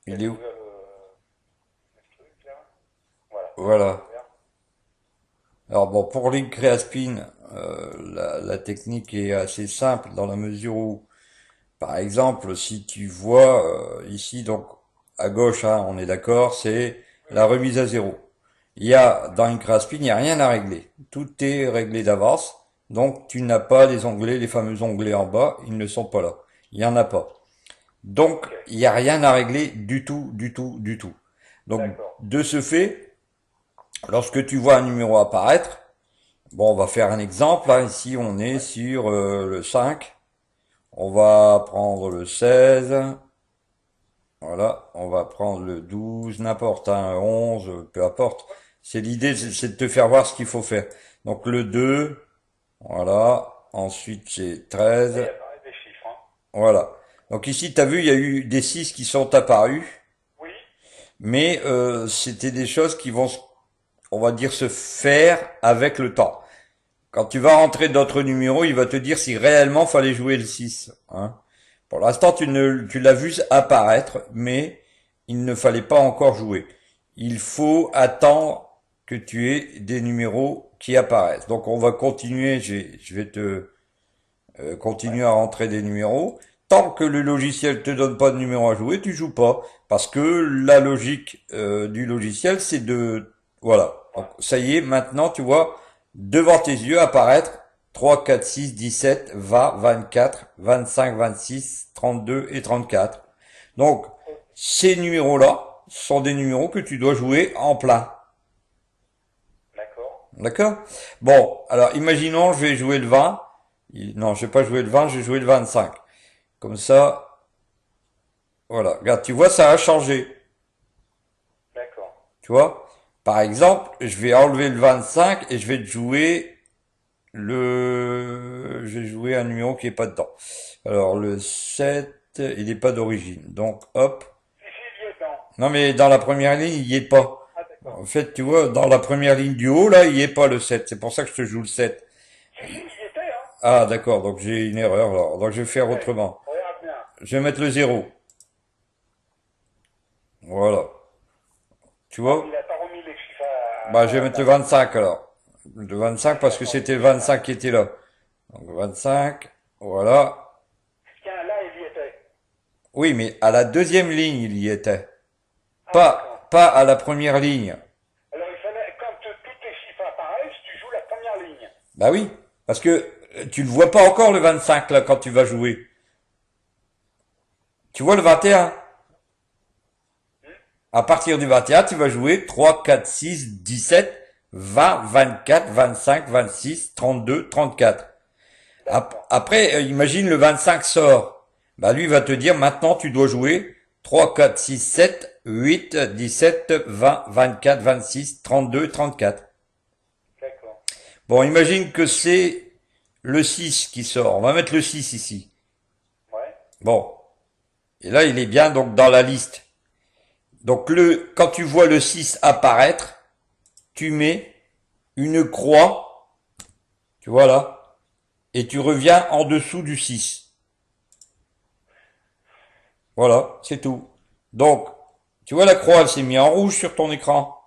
Il J'avais est où? ouvert le truc là. Voilà, j'ai Voilà. ouvert. Alors bon, pour Link Creaspin, la technique est assez simple dans la mesure où, par exemple, si tu vois ici, donc à gauche, hein, on est d'accord, c'est Oui, la oui. remise à zéro. Il y a Ouais. dans Link Creaspin, il n'y a rien à régler. Tout est réglé d'avance. Donc tu n'as pas les onglets, les fameux onglets en bas, ils ne sont pas là. Il n'y en a pas. Donc Ok, il n'y a rien à régler du tout, du tout, du tout. Donc d'accord. de ce fait, lorsque tu vois un numéro apparaître, bon, on va faire un exemple. Hein. Ici, on est Ouais. sur le 5. On va prendre le 16. Voilà, on va prendre le 12, n'importe, hein, 11, peu importe. C'est l'idée, c'est de te faire voir ce qu'il faut faire. Donc le 2, voilà. Ensuite, c'est Là, il 13. apparaît des chiffres, hein. Voilà. Donc ici, tu as vu, il y a eu des 6 qui sont apparus, Oui, mais c'était des choses qui vont, on va dire, se faire avec le temps. Quand tu vas rentrer d'autres numéros, il va te dire si réellement fallait jouer le 6. Hein. Pour l'instant, tu l'as vu apparaître, mais il ne fallait pas encore jouer. Il faut attendre que tu aies des numéros qui apparaissent. Donc on va continuer, je vais te ouais. continuer à rentrer des numéros. Tant que le logiciel te donne pas de numéro à jouer, tu joues pas. Parce que la logique du logiciel, c'est de... Voilà. Donc Ouais. ça y est, maintenant, tu vois, devant tes yeux apparaître 3, 4, 6, 17, 20, 24, 25, 26, 32 et 34. Donc, Oh, ces numéros-là sont des numéros que tu dois jouer en plein. d'accord. D'accord? Bon, alors imaginons, je vais jouer le 20. Non, je vais pas jouer le 20, je vais jouer le 25. Comme ça, voilà. Regarde, tu vois, ça a changé. D'accord. Tu vois? Par exemple, je vais enlever le 25 et je vais te jouer je vais jouer un numéro qui est pas dedans. Alors, le 7, il est pas d'origine. Donc, hop. Si, si, il y est dedans. Non, mais dans la première ligne, il y est pas. Ah, d'accord. En fait, tu vois, dans la première ligne du haut, là, il y est pas le 7. C'est pour ça que je te joue le 7. Si, si, il y était, hein. Ah, d'accord. Donc, j'ai une erreur, alors. Donc, je vais faire Ouais. autrement. Regarde bien. Je vais mettre le 0. Voilà. Tu Ah, mais vois? il a pas remis les chiffres Bah, je vais à mettre le table. 25 alors. Le 25 parce que Attends, c'était le bouge pas. 25 qui était là. Donc 25, voilà. Tiens, là, il y était. Oui, mais à la deuxième ligne, il y était. Ah, d'accord. Pas à la première ligne. Alors, il fallait, quand tous tes chiffres apparaissent, tu joues la première ligne. Bah oui, parce que tu le vois pas encore le 25 là quand tu vas jouer. Tu vois le 21? Hmm. À partir du 21, tu vas jouer 3, 4, 6, 17, 20, 24, 25, 26, 32, 34. D'accord. Après, imagine le 25 sort. Bah lui va te dire maintenant tu dois jouer 3, 4, 6, 7, 8, 17, 20, 24, 26, 32, 34. D'accord. Bon, imagine que c'est le 6 qui sort. On va mettre le 6 ici. Ouais. Bon. Et là, il est bien donc dans la liste. Donc quand tu vois le 6 apparaître, tu mets une croix, tu vois là, et tu reviens en dessous du 6. Voilà, c'est tout. Donc, tu vois la croix, elle s'est mise en rouge sur ton écran.